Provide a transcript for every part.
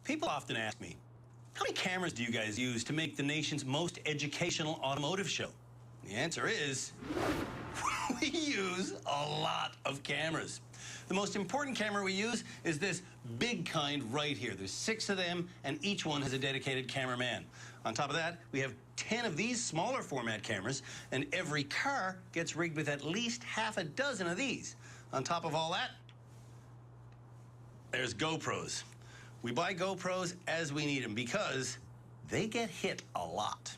People often ask me, how many cameras do you guys use to make the nation's most educational automotive show? The answer is, we use a lot of cameras. The most important camera we use is this big kind right here. There's 6 of them, and each one has a dedicated cameraman. On top of that, we have 10 of these smaller format cameras, and every car gets rigged with at least half a dozen of these. On top of all that, there's GoPros. We buy GoPros as we need them because they get hit a lot.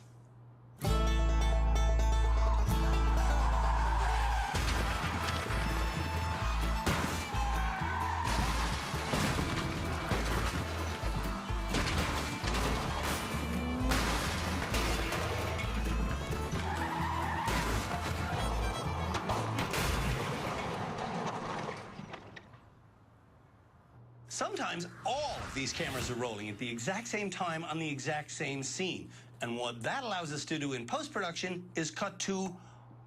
Sometimes all of these cameras are rolling at the exact same time on the exact same scene. And what that allows us to do in post-production is cut to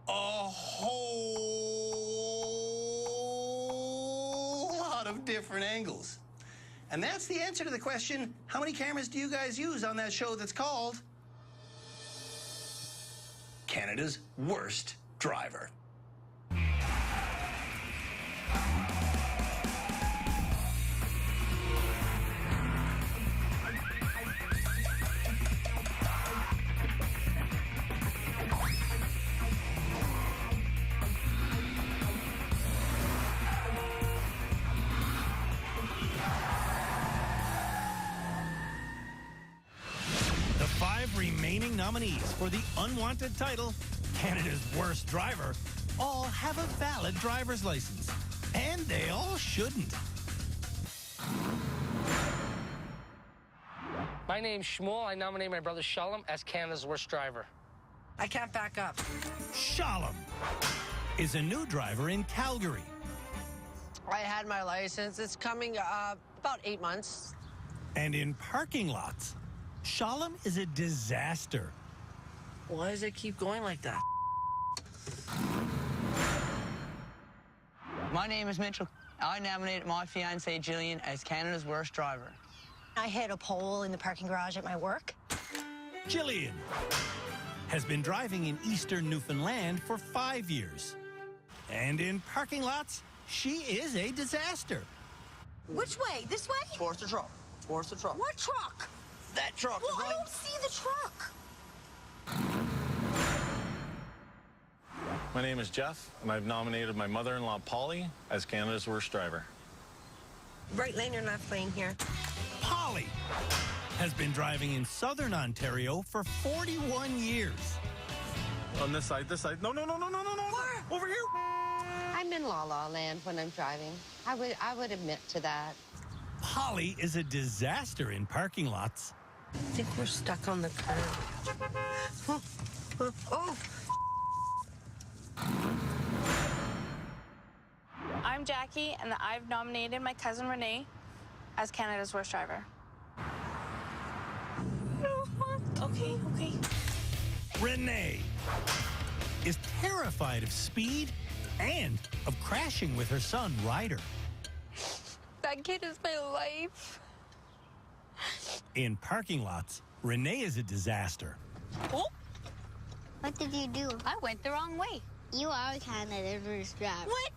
a whole lot of different angles. And that's the answer to the question, how many cameras do you guys use on that show that's called Canada's Worst Driver? Remaining nominees for the unwanted title, Canada's Worst Driver, all have a valid driver's license. And they all shouldn't. My name's Shmuel. I nominate my brother Shalom as Canada's Worst Driver. I can't back up. Shalom is a new driver in Calgary. I had my license. It's coming about 8 months. And in parking lots, Shalom is a disaster. Why does it keep going like that? My name is Mitchell. I nominated my fiancée Jillian as Canada's Worst Driver. I hit a pole in the parking garage at my work. Jillian has been driving in eastern Newfoundland for 5 years. And in parking lots, she is a disaster. Which way? This way? Towards the truck. Towards the truck. What truck? That truck. Well, I don't see the truck. My name is Jeff, and I've nominated my mother-in-law, Polly, as Canada's Worst Driver. Right lane or left lane here? Polly has been driving in southern Ontario for 41 years. On this side, this side. No, no, no, no, no, no, no. Where? Over here. I'm in La La Land when I'm driving. I would admit to that. Polly is a disaster in parking lots. I think we're stuck on the curb. Oh. I'm Jackie, and I've nominated my cousin Renee as Canada's Worst Driver. Okay. Renee is terrified of speed and of crashing with her son, Ryder. That kid is my life. In parking lots, Renee is a disaster. Oh. What did you do? I went the wrong way. You are Canada's Worst Driver. What?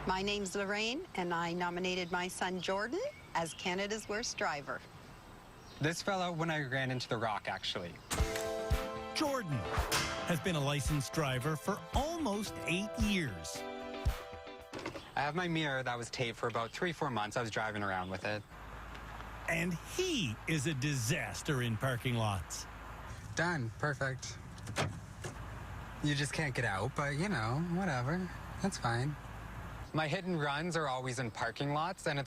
My name's Lorraine, and I nominated my son Jordan as Canada's Worst Driver. This fellow, when I ran into the rock, actually. Jordan has been a licensed driver for almost 8 years. I have my mirror that was taped for about 3-4 months. I was driving around with it. And he is a disaster in parking lots. Done. Perfect. You just can't get out, but, you know, whatever. That's fine. My hit and runs are always in parking lots, and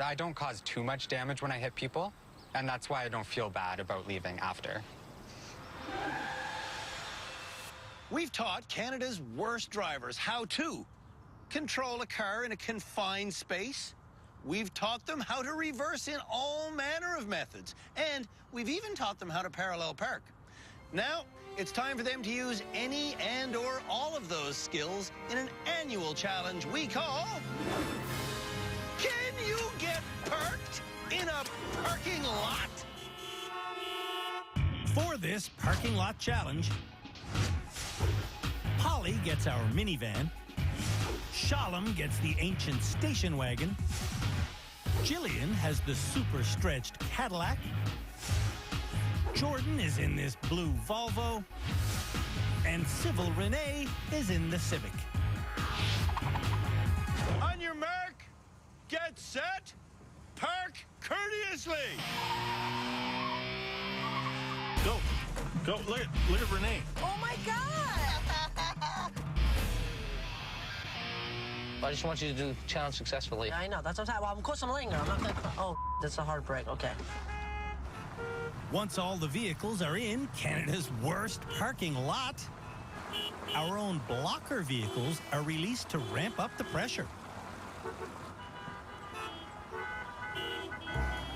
I don't cause too much damage when I hit people, and that's why I don't feel bad about leaving after. We've taught Canada's worst drivers how to control a car in a confined space. We've taught them how to reverse in all manner of methods, and we've even taught them how to parallel park. Now, it's time for them to use any and or all of those skills in an annual challenge we call you get parked in a parking lot? For this parking lot challenge, Polly gets our minivan, Shalom gets the ancient station wagon, Jillian has the super stretched Cadillac, Jordan is in this blue Volvo, and Civil Renee is in the Civic. On your mark, get set, park courteously. Go. Look at Renee. Oh my God! I just want you to do the challenge successfully. Yeah, I know. That's what I'm saying. Well, of course I'm linger. I'm not gonna... Oh, that's a hard break. Okay. Once all the vehicles are in Canada's worst parking lot, our own blocker vehicles are released to ramp up the pressure.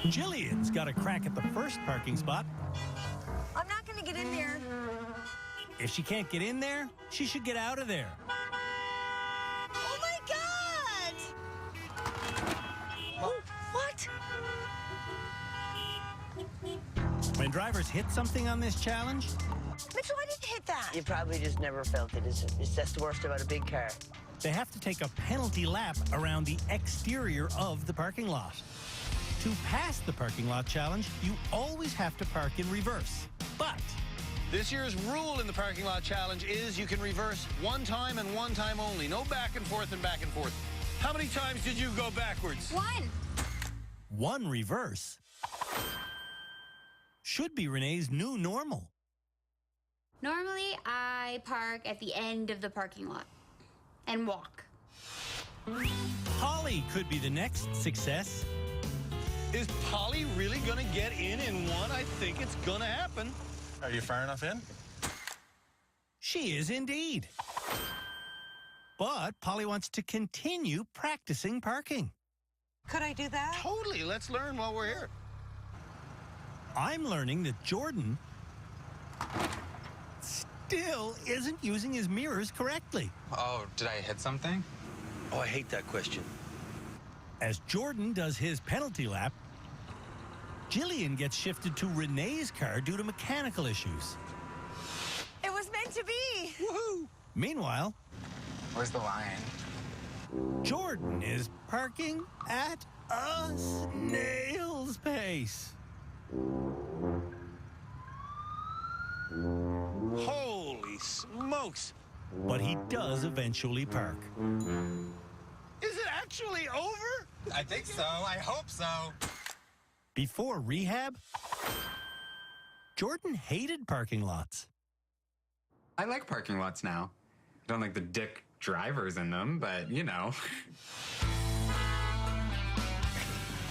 Jillian's got a crack at the first parking spot. I'm not gonna get in there. If she can't get in there, she should get out of there. Oh my God! Oh, what? When drivers hit something on this challenge, Mitchell, I didn't hit that. You probably just never felt it. It's that's the worst about a big car. they have to take a penalty lap around the exterior of the parking lot. To pass the parking lot challenge, you always have to park in reverse. But this year's rule in the parking lot challenge is you can reverse one time and one time only. No back and forth and back and forth. How many times did you go backwards? one reverse should be Renee's new normal. Normally, I park at the end of the parking lot and walk. Polly could be the next success. Is Polly really gonna get in one? I think it's gonna happen. Are you far enough in? She is indeed. But Polly wants to continue practicing parking. Could I do that? Totally. Let's learn while we're here. I'm learning that Jordan still isn't using his mirrors correctly. Oh, did I hit something? Oh, I hate that question. As Jordan does his penalty lap, Jillian gets shifted to Renee's car due to mechanical issues. It was meant to be. Woohoo! Meanwhile, Where's the line? Jordan is parking at a snail's pace. Holy smokes. But he does eventually park. Is it actually over? I think so. I hope so. Before rehab, Jordan hated parking lots. I like parking lots now. I don't like the dick drivers in them, but you know.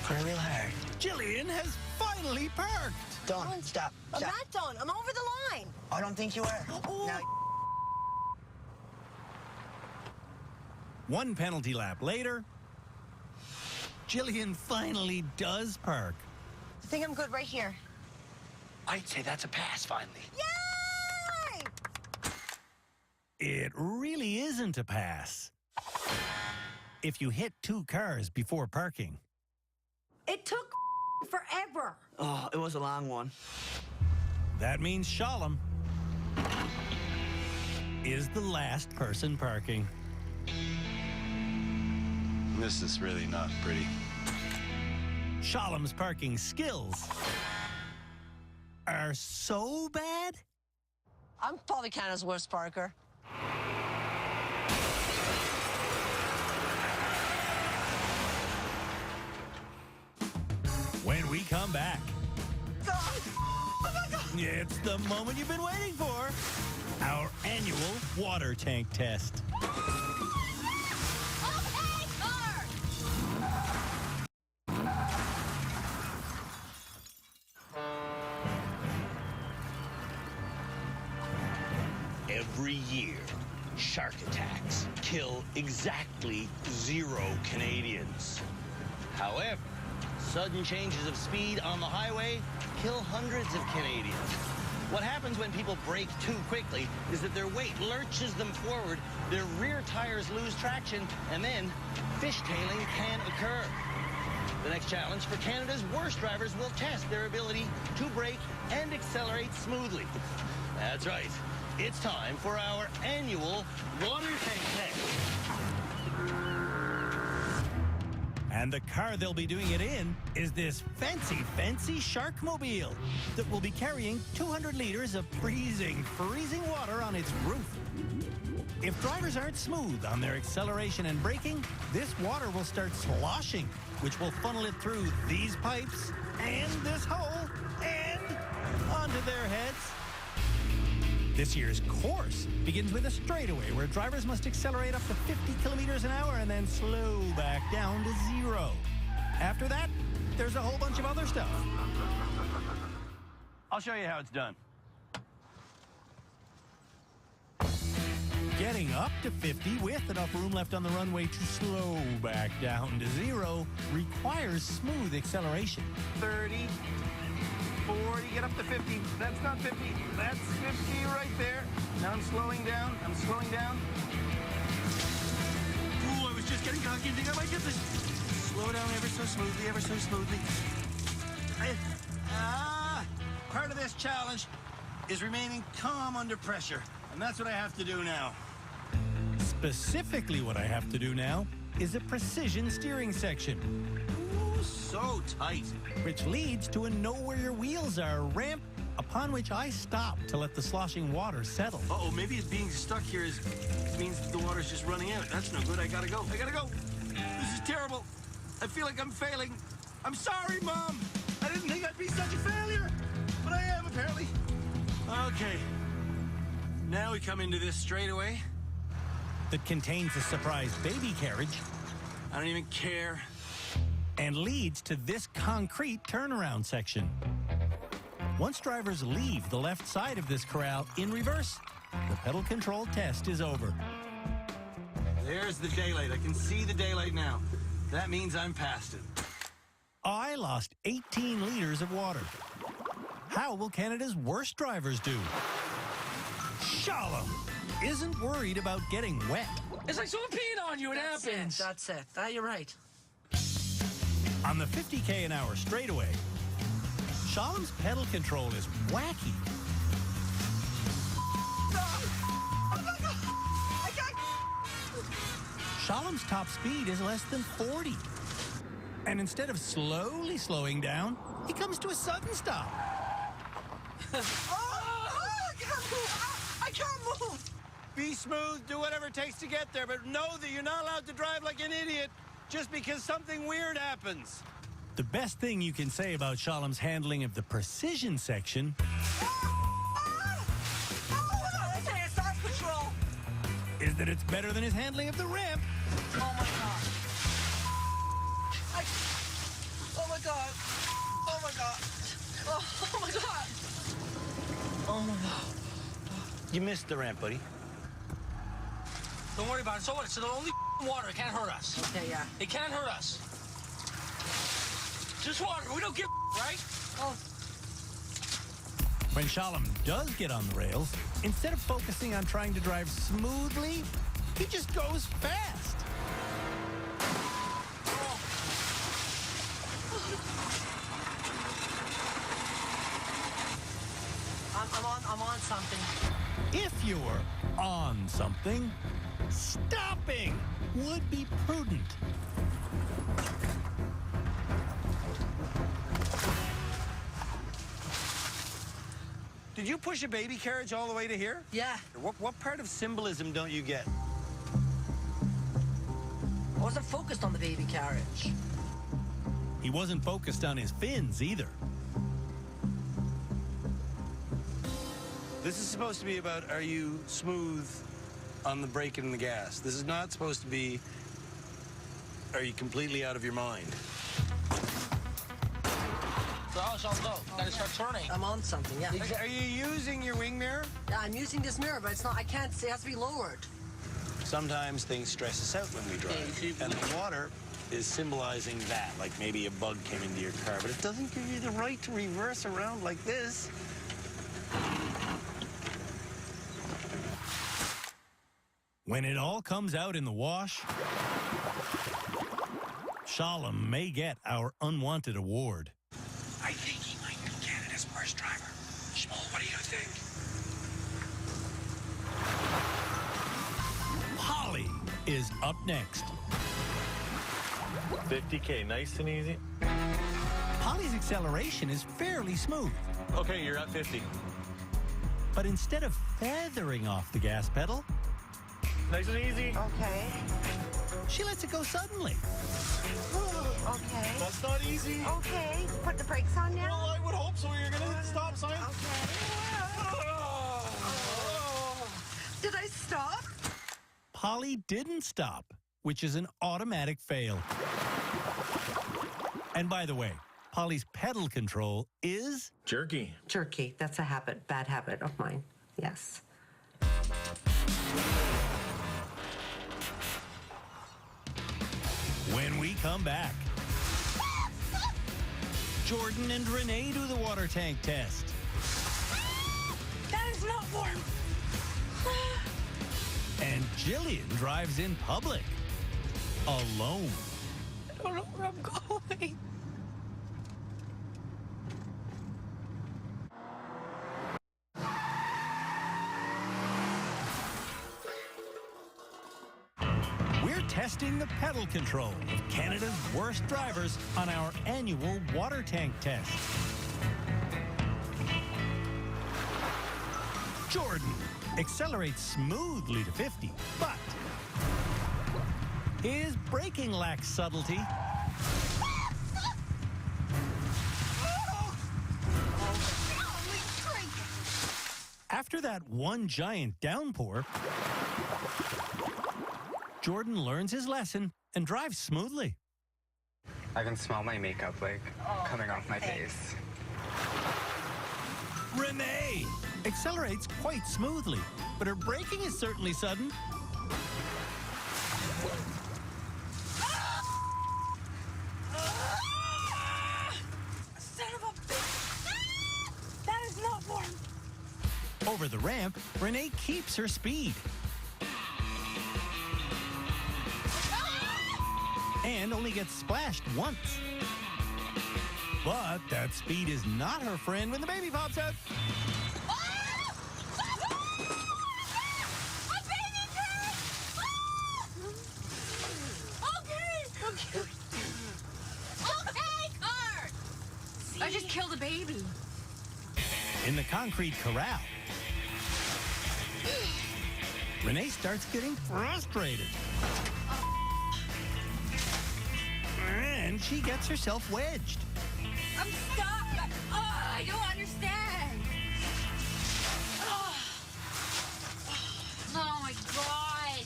Put real hard. Jillian has finally parked. Dawn, stop. I'm Stop. not done. I'm over the line. I don't think you are. Oh. Now, One penalty lap later, Jillian finally does park. I think I'm good right here. I'd say that's a pass finally. Yay! It really isn't a pass. If you hit two cars before parking, It took forever. oh, it was a long one. that means Shalom is the last person parking. This is really not pretty. Shalom's parking skills are so bad, I'm probably Canada's worst parker. when we come back, it's the moment you've been waiting for. Our annual water tank test. Every year, shark attacks kill exactly 0 Canadians. However, sudden changes of speed on the highway kill hundreds of Canadians. What happens when people brake too quickly is that their weight lurches them forward, their rear tires lose traction, and then fishtailing can occur. The next challenge for Canada's worst drivers will test their ability to brake and accelerate smoothly. That's right. It's time for our annual water tank test. And the car they'll be doing it in is this fancy Sharkmobile that will be carrying 200 liters of freezing water on its roof. If drivers aren't smooth on their acceleration and braking, this water will start sloshing, which will funnel it through these pipes and this hole and onto their heads. This year's course begins with a straightaway where drivers must accelerate up to 50 kilometers an hour and then slow back down to 0. After that, there's a whole bunch of other stuff. I'll show you how it's done. Getting up to 50 with enough room left on the runway to slow back down to 0 requires smooth acceleration. 30, 40, get up to 50. That's not 50. That's 50 right there. Now I'm slowing down. Ooh, I was just getting cocky and think I might get this. Slow down ever so smoothly. Part of this challenge is remaining calm under pressure. And that's what I have to do now. Specifically what I have to do now is a precision steering section. Ooh, so tight. Which leads to a know where your wheels are ramp upon which I stop to let the sloshing water settle. Uh-oh, maybe it's being stuck here means the water's just running out. That's no good. I gotta go. This is terrible. I feel like I'm failing. I'm sorry, Mom. I didn't think I'd be such a failure, but I am apparently. Okay. Now we come into this straightaway that contains a surprise baby carriage. I don't even care. And leads to this concrete turnaround section. Once drivers leave the left side of this corral in reverse, the pedal control test is over. There's the daylight. I can see the daylight now. That means I'm past it. I lost 18 liters of water. How will Canada's worst drivers do? Shalom isn't worried about getting wet. It's like someone peeing on you. It happens. That's it. You're right. On the 50k an hour straightaway, Shalom's pedal control is wacky. Shalom's top speed is less than 40. And instead of slowly slowing down, he comes to a sudden stop. I can't move. Be smooth, do whatever it takes to get there, but know that you're not allowed to drive like an idiot just because something weird happens. The best thing you can say about Shalom's handling of the precision section is that it's better than his handling of the ramp. Oh my god. Oh my god. Oh my god. Oh my god. Oh my god. You missed the ramp, buddy. Don't worry about it. So what? It's only water. It can't hurt us. Okay, yeah. It can't hurt us. Just water. We don't give right? Oh. When Shalom does get on the rails, instead of focusing on trying to drive smoothly, he just goes fast. I'm on something. If you're on something, stopping would be prudent. Did you push a baby carriage all the way to here? Yeah. What part of symbolism don't you get? I wasn't focused on the baby carriage. He wasn't focused on his fins either. This is supposed to be about, are you smooth on the brake and the gas? This is not supposed to be, are you completely out of your mind? So how shall go? Gotta start turning. I'm on something, yeah. Are you using your wing mirror? Yeah, I'm using this mirror, but it's not, I can't see, it has to be lowered. Sometimes things stress us out when we drive. And the water is symbolizing that, like maybe a bug came into your car, but it doesn't give you the right to reverse around like this. When it all comes out in the wash, Shalom may get our unwanted award. I think he might be Canada's worst driver. Schmoll, what do you think? Polly is up next. 50K, nice and easy. Polly's acceleration is fairly smooth. Okay, you're at 50. But instead of feathering off the gas pedal, Nice and easy. Okay. she lets it go suddenly. Okay. That's not easy. Okay. Put the brakes on now. Well, I would hope so. You're going to hit the stop sign. Okay. Did I stop? Polly didn't stop, which is an automatic fail. And by the way, Polly's pedal control is jerky. Jerky. That's a habit. Bad habit of mine. Yes. when we come back. Jordan and Renee do the water tank test. That is not warm. And Jillian drives in public, alone. I don't know where I'm going. We're testing the pedal control of Canada's worst drivers on our annual water tank test. Jordan accelerates smoothly to 50, but his braking lacks subtlety. After that one giant downpour, Jordan learns his lesson and drives smoothly. I can smell my makeup, like, coming off my face. Renee accelerates quite smoothly, but her braking is certainly sudden. Son of a bitch! That is not warm. Over the ramp, Renee keeps her speed. And only gets splashed once. But that speed is not her friend when the baby pops out. I just killed a baby. In the concrete corral, Renee starts getting frustrated. And she gets herself wedged. I'm stuck. I don't understand. Oh my God.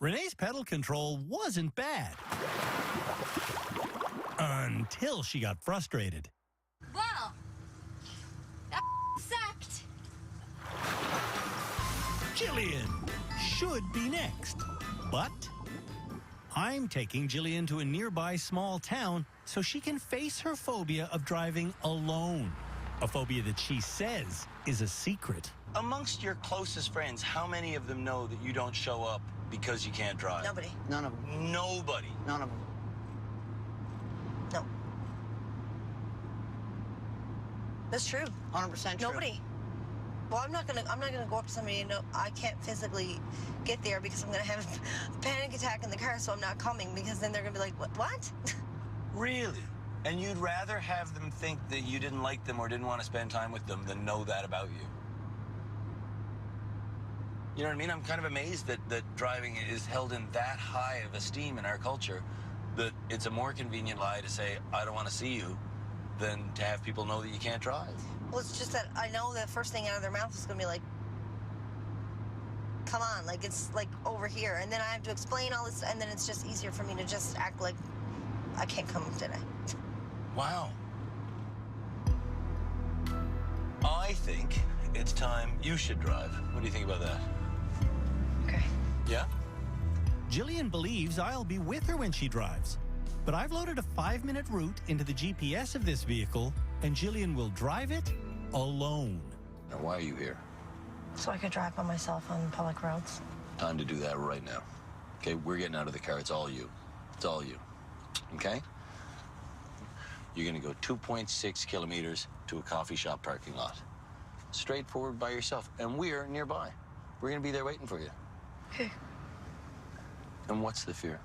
Renee's pedal control wasn't bad. Until she got frustrated. Well, that sucked. Jillian should be next. But I'm taking Jillian to a nearby small town so she can face her phobia of driving alone. A phobia that she says is a secret. Amongst your closest friends, how many of them know that you don't show up because you can't drive? Nobody. None of them. Nobody. None of them. No. That's true. 100% true. Nobody. Well, I'm not gonna go up to somebody and know I can't physically get there because I'm gonna have a panic attack in the car, so I'm not coming, because then they're gonna be like, what? Really? And you'd rather have them think that you didn't like them or didn't want to spend time with them than know that about you? You know what I mean? I'm kind of amazed that driving is held in that high of esteem in our culture, that it's a more convenient lie to say, I don't want to see you, than to have people know that you can't drive. Well, it's just that I know the first thing out of their mouth is gonna be like, come on, like it's like over here, and then I have to explain all this, and then it's just easier for me to just act like I can't come today. Wow. I think it's time you should drive. What do you think about that? Okay. Yeah? Jillian believes I'll be with her when she drives. But I've loaded a 5-minute route into the GPS of this vehicle, and Jillian will drive it alone. Now, why are you here? So I could drive by myself on public roads. Time to do that right now. Okay, we're getting out of the car. It's all you. It's all you. Okay? You're gonna go 2.6 kilometers to a coffee shop parking lot. Straightforward by yourself. And we're nearby. We're gonna be there waiting for you. Okay. And what's the fear?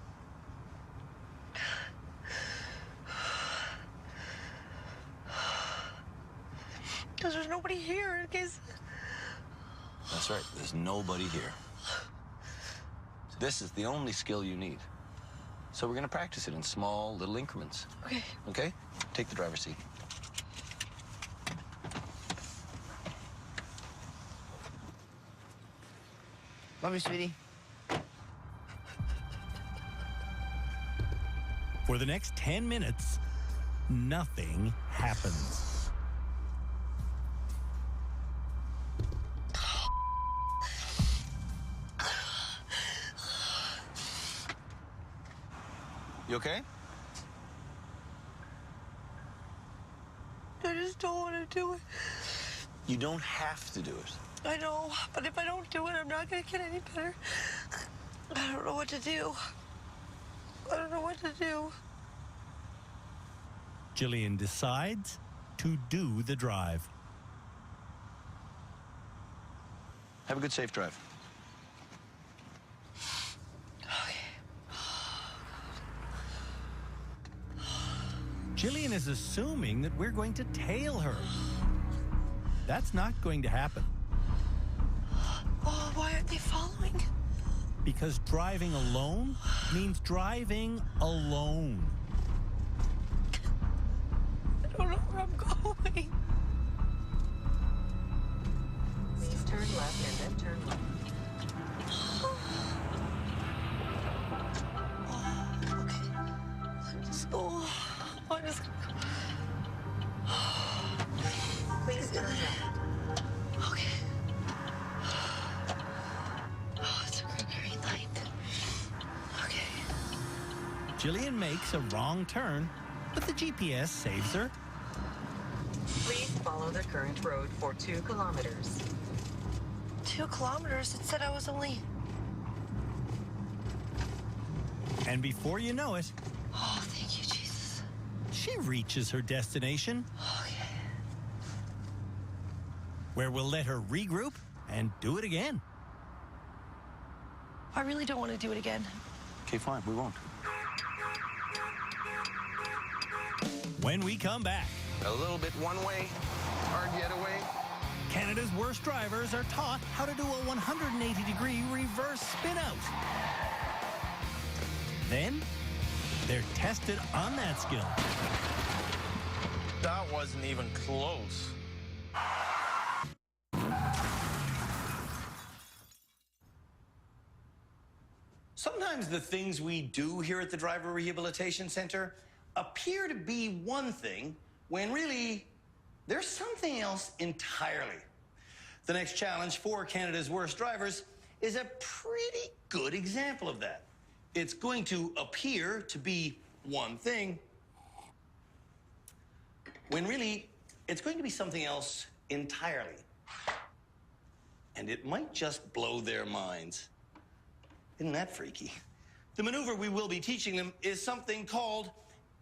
Because there's nobody here in case... That's right, there's nobody here. This is the only skill you need. So we're gonna practice it in small, little increments. Okay. Okay? Take the driver's seat. Love you, sweetie. For the next 10 minutes, nothing happens. You okay? I just don't want to do it. You don't have to do it. I know, but if I don't do it, I'm not going to get any better. I don't know what to do. I don't know what to do. Jillian decides to do the drive. Have a good, safe drive. Jillian is assuming that we're going to tail her. That's not going to happen. Oh, why aren't they following? Because driving alone means driving alone. I don't know where I'm going. Please turn left and then turn left. I'm just... Please turn left. Okay. Oh, it's a green light. Okay. Jillian makes a wrong turn, but the GPS saves her. Please follow the current road for 2 kilometers. 2 kilometers? It said I was only... And before you know it, Oh, thank you, Jesus. she reaches her destination, Okay. where we'll let her regroup and do it again. I really don't want to do it again. Okay, fine, we won't. When we come back, A little bit one way, hard getaway. Canada's worst drivers are taught how to do a 180-degree reverse spin-out. Then, they're tested on that skill. That wasn't even close. Sometimes the things we do here at the Driver Rehabilitation Center appear to be one thing when really there's something else entirely. The next challenge for Canada's worst drivers is a pretty good example of that. It's going to appear to be one thing when really it's going to be something else entirely. And it might just blow their minds. Isn't that freaky? The maneuver we will be teaching them is something called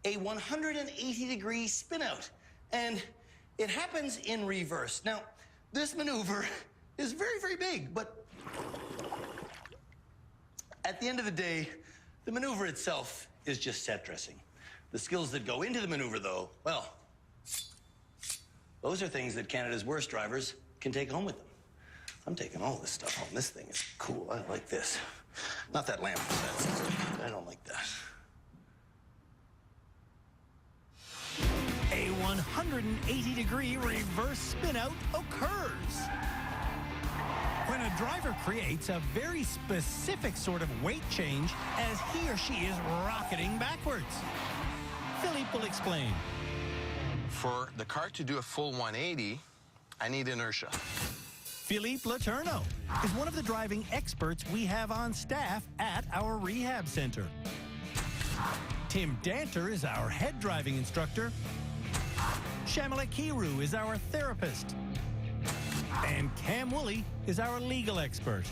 a 180-degree spin-out. And it happens in reverse. Now, this maneuver is very, very big, but at the end of the day, the maneuver itself is just set dressing. The skills that go into the maneuver, though, well, those are things that Canada's worst drivers can take home with them. I'm taking all this stuff home. This thing is cool. I like this. Not that lamp. I don't like that. A 180-degree reverse spin-out occurs when a driver creates a very specific sort of weight change as he or she is rocketing backwards. Philippe will explain. For the car to do a full 180, I need inertia. Philippe Letourneau is one of the driving experts we have on staff at our rehab center. Tim Danter is our head driving instructor. Shamila Kiru is our therapist. And Cam Woolley is our legal expert.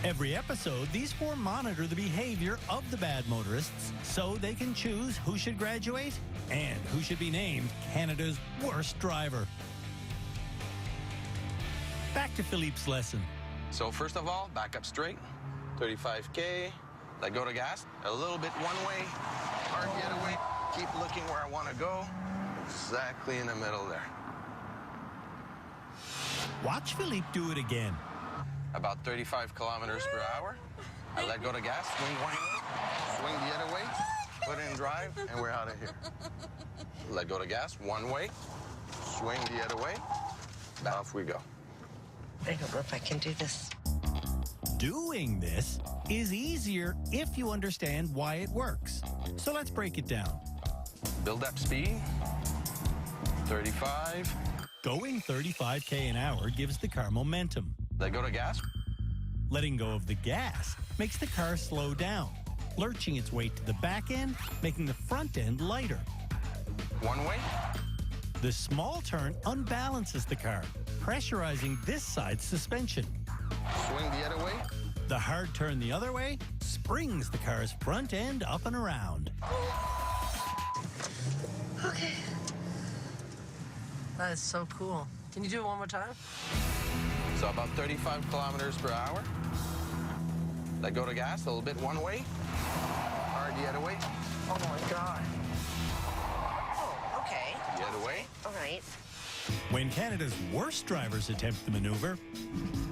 Every episode, these four monitor the behavior of the bad motorists so they can choose who should graduate and who should be named Canada's worst driver. Back to Philippe's lesson. So first of all, back up straight, 35K, let go to gas, a little bit one way, hard the other way, keep looking where I want to go, exactly in the middle there. Watch Philippe do it again. About 35 kilometers per hour. I let go to gas, swing one way, swing the other way, put in drive, and we're out of here. Let go to gas, one way, swing the other way, off we go. I don't know if I can do this. Doing this is easier if you understand why it works. So let's break it down. Build up speed, 35. Going 35K an hour gives the car momentum. Let go to gas. Letting go of the gas makes the car slow down, lurching its weight to the back end, making the front end lighter. One way. The small turn unbalances the car, pressurizing this side's suspension. Swing the other way. The hard turn the other way springs the car's front end up and around. Okay. That is so cool. Can you do it one more time? So about 35 kilometers per hour. Let go to gas, a little bit one way, hard the other way. Oh my God. Oh, okay. The other way. All right. When Canada's worst drivers attempt the maneuver,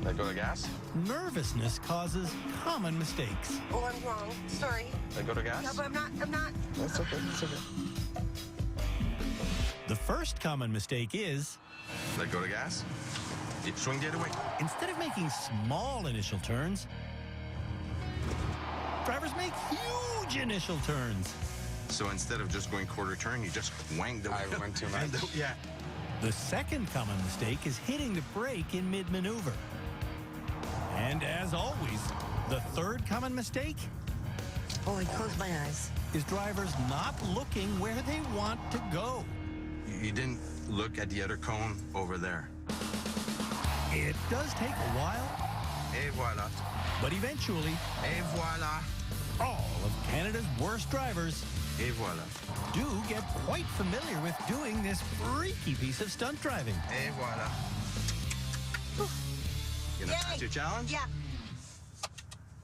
let go to gas. Nervousness causes common mistakes. Oh, I'm wrong. Sorry. Let go to gas. No, but I'm not. That's okay, that's okay. The first common mistake is... Let go to gas. Swing the other way. Instead of making small initial turns, drivers make huge initial turns. So instead of just going quarter turn, you just wang the... I went too much. Yeah. The second common mistake is hitting the brake in mid-maneuver. And as always, the third common mistake... Oh, I closed my eyes. ...is drivers not looking where they want to go. You didn't look at the other cone over there. It does take a while. Et voila. But eventually... Et voila. All of Canada's worst drivers... Et voila. ...do get quite familiar with doing this freaky piece of stunt driving. Et voila. You gonna pass your challenge? Yeah.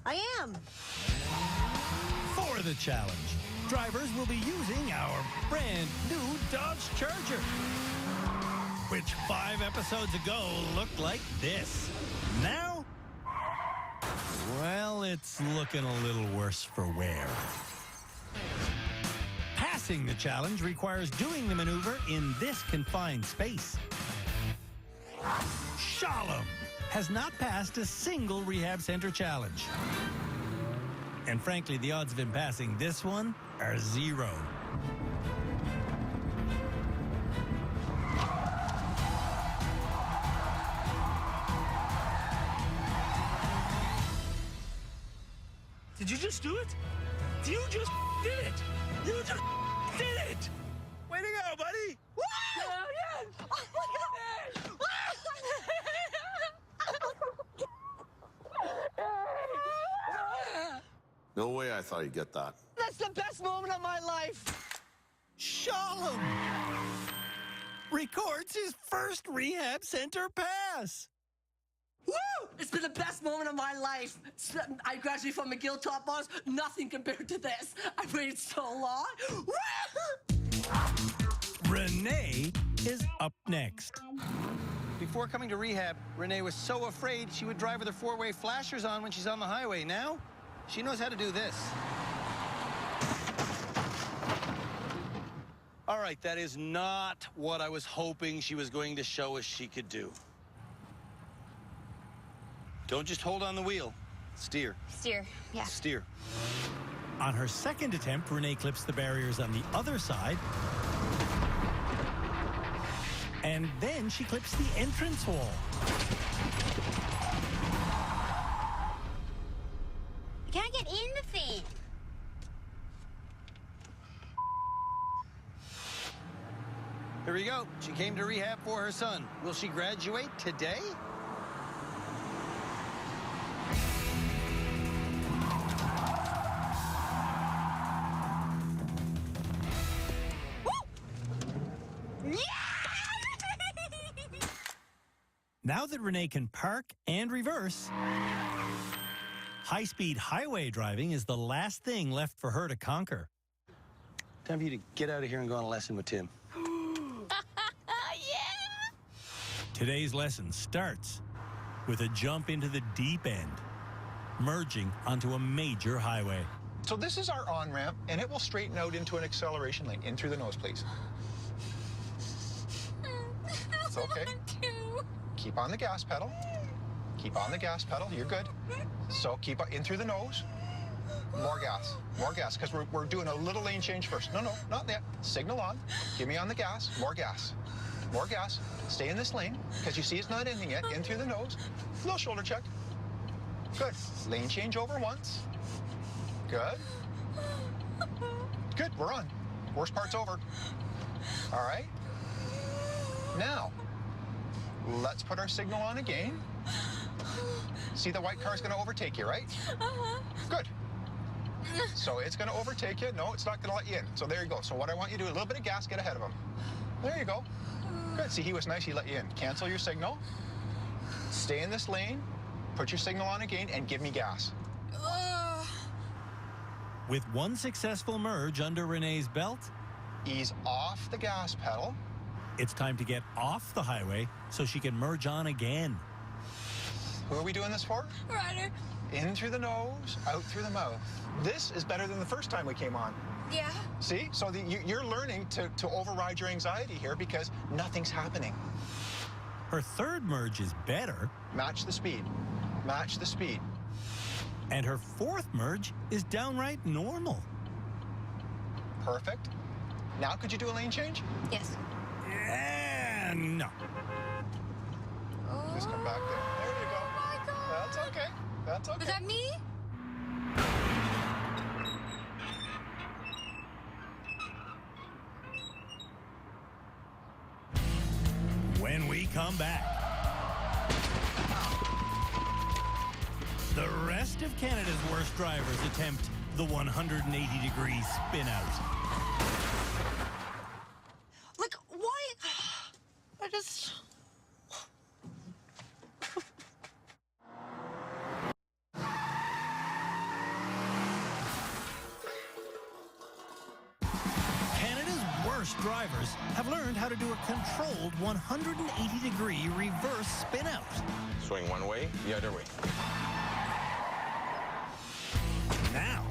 I am. For the challenge, drivers will be using our brand new Dodge Charger, which 5 episodes ago looked like this. Now, well, it's looking a little worse for wear. Passing the challenge requires doing the maneuver in this confined space. Shalom has not passed a single rehab center challenge. And frankly, the odds of him passing this one are 0. Did you just do it? You just did it! You just did it! Way to go, buddy! Woo! Oh my God! No way I thought you'd get that. That's the best moment of my life. Shalom records his first rehab center pass. Woo! It's been the best moment of my life. I graduated from McGill Top Bars. Nothing compared to this. I waited so long. Woo! Renee is up next. Before coming to rehab, Renee was so afraid she would drive with her 4-way flashers on when she's on the highway. Now, she knows how to do this. All right, that is not what I was hoping she was going to show us she could do. Don't just hold on the wheel. Steer. Steer, yeah. Steer. On her second attempt, Renee clips the barriers on the other side. And then she clips the entrance wall. You can't get in the thing. Here we go. She came to rehab for her son. Will she graduate today? Now that Renee can park and reverse, high-speed highway driving is the last thing left for her to conquer. Time for you to get out of here and go on a lesson with Tim. Today's lesson starts with a jump into the deep end, merging onto a major highway. So this is our on-ramp, and it will straighten out into an acceleration lane. In through the nose, please. It's okay. Keep on the gas pedal. Keep on the gas pedal. You're good. So keep in through the nose. More gas, because we're doing a little lane change first. No, not yet. Signal on. Give me on the gas. More gas. Stay in this lane, because you see it's not ending yet. In through the nose. Little shoulder check. Good. Lane change over once. Good. Good, we're on. Worst part's over. All right. Now, let's put our signal on again. See, the white car's gonna overtake you, right? Good. So it's gonna overtake you. No, it's not gonna let you in. So there you go. So what I want you to do, a little bit of gas, get ahead of him. There you go. Good, see, he was nice, he let you in. Cancel your signal. Stay in this lane, put your signal on again, and give me gas. With one successful merge under Renee's belt, ease off the gas pedal. It's time to get off the highway so she can merge on again. Who are we doing this for? Ryder. In through the nose, out through the mouth. This is better than the first time we came on. Yeah. See? So you're learning to override your anxiety here because nothing's happening. Her third merge is better. Match the speed. Match the speed. And her fourth merge is downright normal. Perfect. Now could you do a lane change? Yes. And no. Just come back there. There you go. Oh my God. That's okay. That's okay. Is that me? When we come back, the rest of Canada's worst drivers attempt the 180-degree spin-out. Like, why? I just... Canada's worst drivers have learned how to do a controlled 180-degree reverse spin-out. Swing one way, the other way. Now,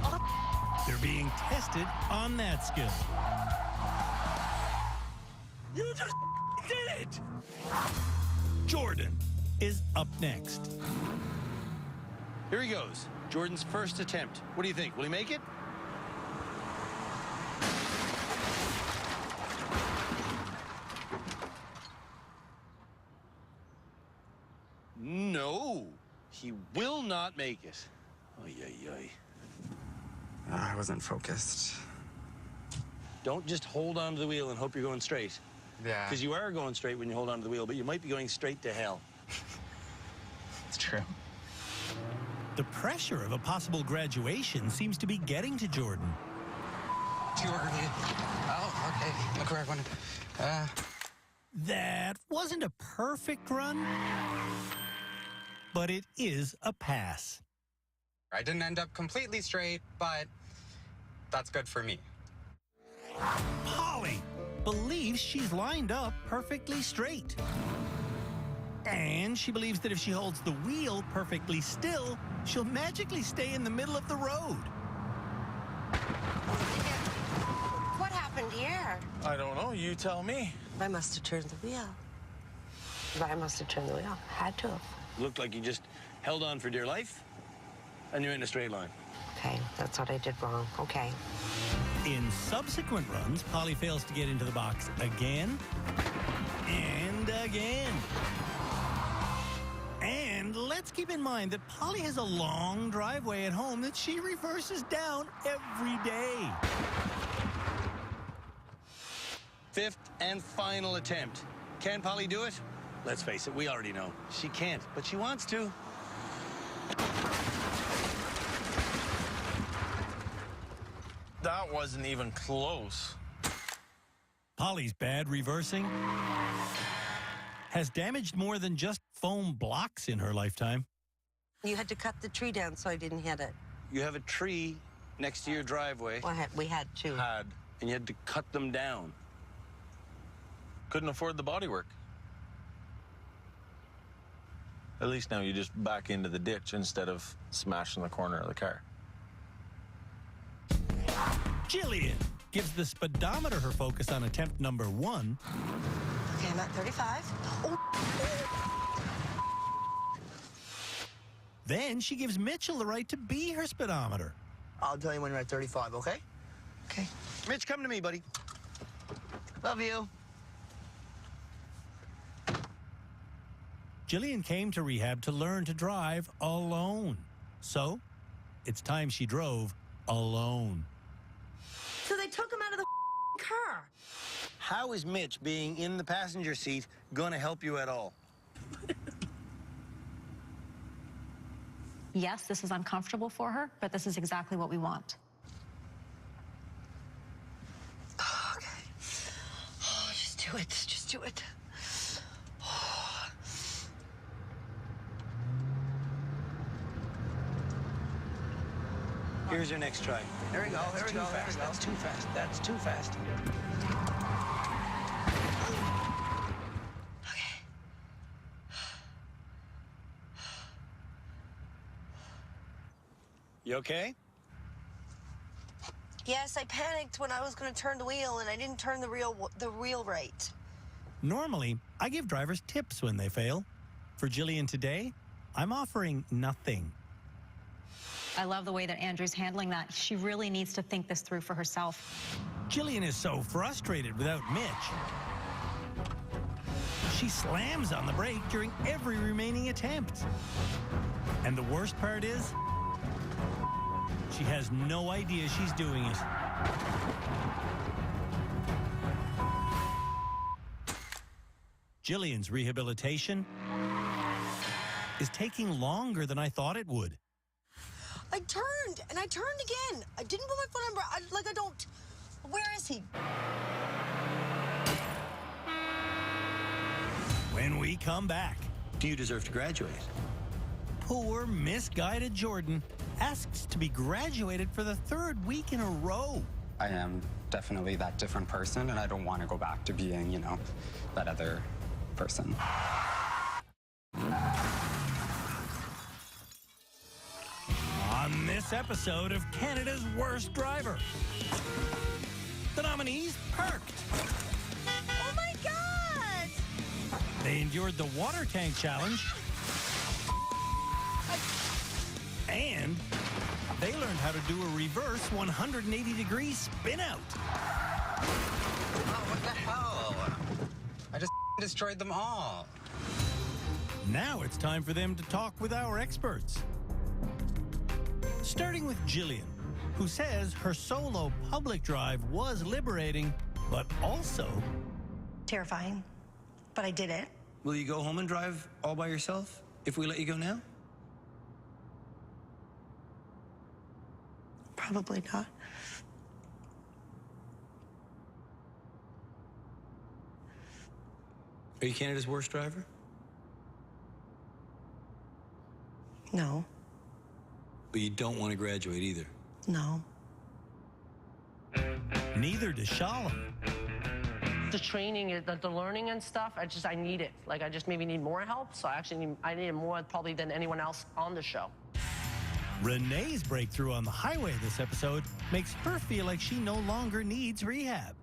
they're being tested on that skill. You just did it! Jordan is up next. Here he goes. Jordan's first attempt. What do you think? Will he make it? No, he will not make it. Oy, oy, oy. I wasn't focused. Don't just hold onto the wheel and hope you're going straight. Yeah. Because you are going straight when you hold onto the wheel, but you might be going straight to hell. It's true. The pressure of a possible graduation seems to be getting to Jordan. Too early. Oh, okay. The correct one. That wasn't a perfect run, but it is a pass. I didn't end up completely straight, but that's good for me. Polly believes she's lined up perfectly straight. And she believes that if she holds the wheel perfectly still, she'll magically stay in the middle of the road. What happened here? I don't know. You tell me. I must have turned the wheel. I must have turned the wheel. Had to have. Looked like you just held on for dear life, and you're in a straight line. Okay, that's what I did wrong. Okay. In subsequent runs, Polly fails to get into the box again and again. And let's keep in mind that Polly has a long driveway at home that she reverses down every day. Fifth and final attempt. Can Polly do it? Let's face it, we already know. She can't, but she wants to. That wasn't even close. Polly's bad reversing has damaged more than just foam blocks in her lifetime. You had to cut the tree down so I didn't hit it. You have a tree next to your driveway. Well, we had to. And you had to cut them down. Couldn't afford the bodywork. At least now you just back into the ditch instead of smashing the corner of the car. Jillian gives the speedometer her focus on attempt number 1. Okay, I'm at 35. Oh. Then she gives Mitchell the right to be her speedometer. I'll tell you when you're at 35, okay? Okay. Mitch, come to me, buddy. Love you. Jillian came to rehab to learn to drive alone. So, it's time she drove alone. So they took him out of the car. How is Mitch being in the passenger seat going to help you at all? Yes, this is uncomfortable for her, but this is exactly what we want. Okay. Oh, just do it. Just do it. Here's your next try. There we go, That's too fast. That's too fast. That's too fast. You okay? Yes, I panicked when I was going to turn the wheel, and I didn't turn the wheel right. Normally, I give drivers tips when they fail. For Jillian today, I'm offering nothing. I love the way that Andrew's handling that. She really needs to think this through for herself. Jillian is so frustrated without Mitch. She slams on the brake during every remaining attempt. And the worst part is, she has no idea she's doing it. Jillian's rehabilitation is taking longer than I thought it would. I turned, and I turned again. I didn't put my foot on brake. I don't. Where is he? When we come back, do you deserve to graduate? Poor misguided Jordan asks to be graduated for the 3rd week in a row. I am definitely that different person, and I don't want to go back to being, you know, that other person. On this episode of Canada's Worst Driver, the nominees parked. Oh my God! They endured the water tank challenge. And they learned how to do a reverse 180-degree spin out. Oh, what the hell? I just destroyed them all. Now it's time for them to talk with our experts. Starting with Jillian, who says her solo public drive was liberating, but also Terrifying, but I did it. Will you go home and drive all by yourself if we let you go now? Probably not. Are you Canada's worst driver? No. But you don't want to graduate either. No. Neither does Shalom. The training, the learning and stuff, I need it. Like, I just maybe need more help. So I need it more probably than anyone else on the show. Renee's breakthrough on the highway this episode makes her feel like she no longer needs rehab.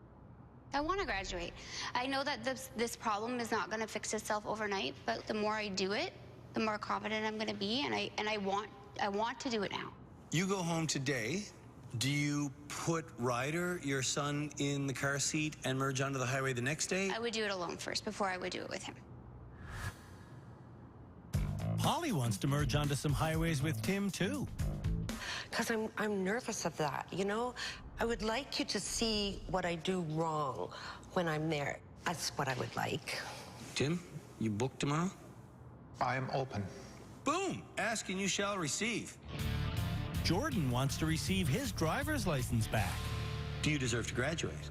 I want to graduate. I know that this problem is not going to fix itself overnight, but the more I do it, the more confident I'm going to be, and I want to do it now. You go home today. Do you put Ryder, your son, in the car seat and merge onto the highway the next day? I would do it alone first before I would do it with him. Polly wants to merge onto some highways with Tim, too. Because I'm nervous of that, you know? I would like you to see what I do wrong when I'm there. That's what I would like. Tim, you booked tomorrow? I am open. Boom! Ask and you shall receive. Jordan wants to receive his driver's license back. Do you deserve to graduate?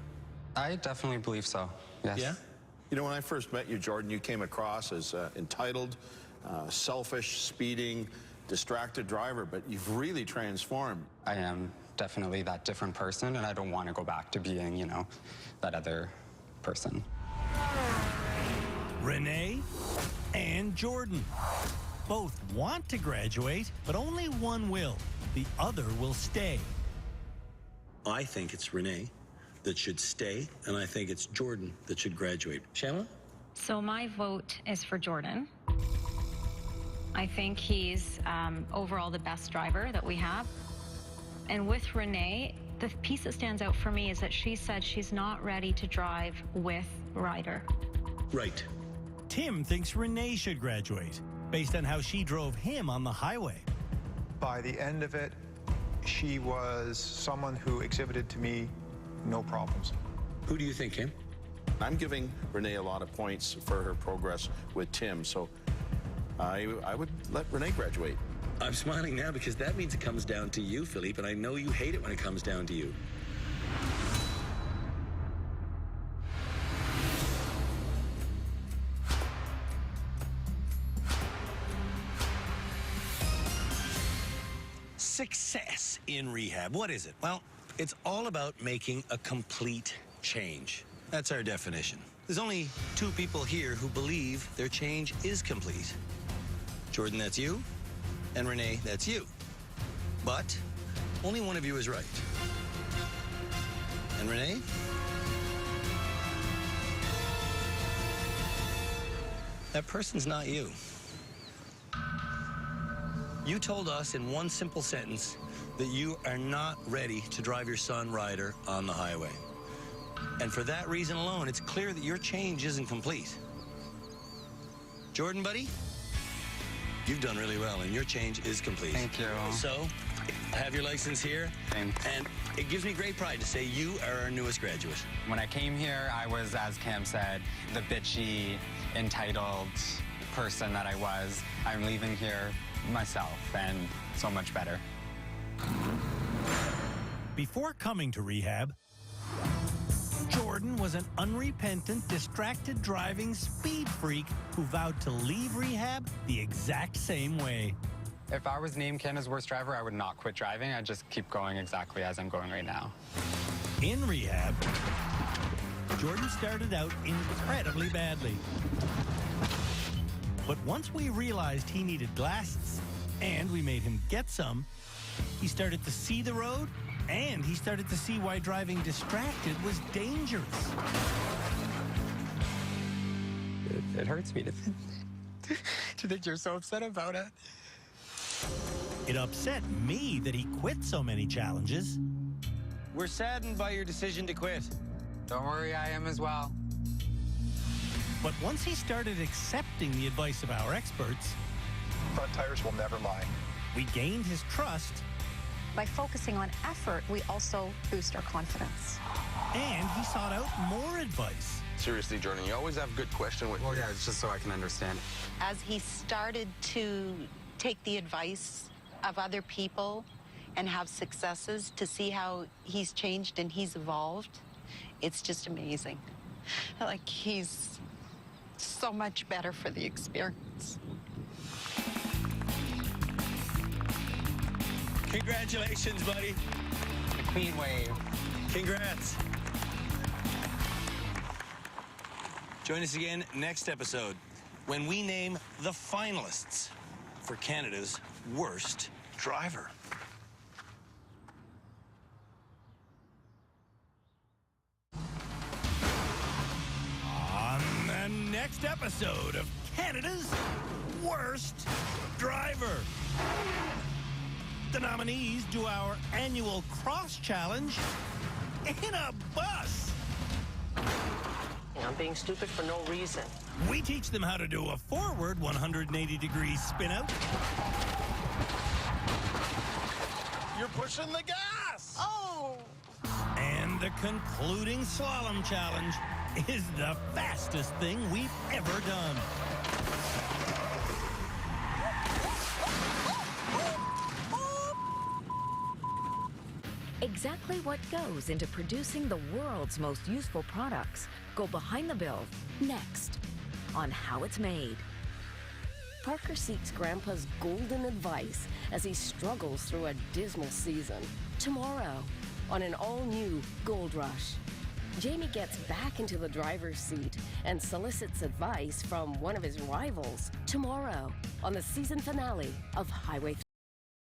I definitely believe so, yes. Yeah? You know, when I first met you, Jordan, you came across as entitled, selfish, speeding, distracted driver, but you've really transformed. I am definitely that different person, and I don't want to go back to being, you know, that other person. Renee and Jordan both want to graduate, but only one will. The other will stay. I think it's Renee that should stay, and I think it's Jordan that should graduate. Shamla? So my vote is for Jordan. I think he's overall the best driver that we have. And with Renee, the piece that stands out for me is that she said she's not ready to drive with Ryder. Right. Tim thinks Renee should graduate, based on how she drove him on the highway. By the end of it, she was someone who exhibited to me no problems. Who do you think, Kim? I'm giving Renee a lot of points for her progress with Tim, so I would let Renee graduate. I'm smiling now because that means it comes down to you, Philippe, and I know you hate it when it comes down to you. Success in rehab. What is it? Well, it's all about making a complete change. That's our definition. There's only two people here who believe their change is complete. Jordan, that's you, and Renee, that's you. But only one of you is right. And Renee? That person's not you. You told us in one simple sentence that you are not ready to drive your son Ryder on the highway. And for that reason alone, it's clear that your change isn't complete. Jordan, buddy, you've done really well, and your change is complete. Thank you. So, I have your license here, and it gives me great pride to say you are our newest graduate. When I came here, I was, as Cam said, the bitchy, entitled person that I was. I'm leaving here myself, and so much better. Before coming to rehab, Jordan was an unrepentant, distracted driving speed freak who vowed to leave rehab the exact same way. If I was named Canada's worst driver, I would not quit driving. I'd just keep going exactly as I'm going right now. In rehab, Jordan started out incredibly badly. But once we realized he needed glasses, and we made him get some, he started to see the road, and he started to see why driving distracted was dangerous. It hurts me to think you're so upset about it. It upset me that he quit so many challenges. We're saddened by your decision to quit. Don't worry, I am as well. But once he started accepting the advice of our experts, front tires will never lie. We gained his trust. By focusing on effort, we also boost our confidence. And he sought out more advice. Seriously, Jordan, you always have good question with... Well, yeah, it's just so I can understand. As he started to take the advice of other people and have successes, to see how he's changed and he's evolved, it's just amazing. Like, he's so much better for the experience. Congratulations, buddy. The Queen wave. Congrats. Join us again next episode when we name the finalists for Canada's worst driver. On the next episode of Canada's Worst Driver. The nominees do our annual cross challenge in a bus. I'm being stupid for no reason. We teach them how to do a forward 180-degree spin out. You're pushing the gas! Oh! And the concluding slalom challenge is the fastest thing we've ever done. Exactly what goes into producing the world's most useful products. Go behind the bill next on How It's Made. Parker seeks Grandpa's golden advice as he struggles through a dismal season. Tomorrow, on an all-new Gold Rush, Jamie gets back into the driver's seat and solicits advice from one of his rivals. Tomorrow, on the season finale of Highway 3.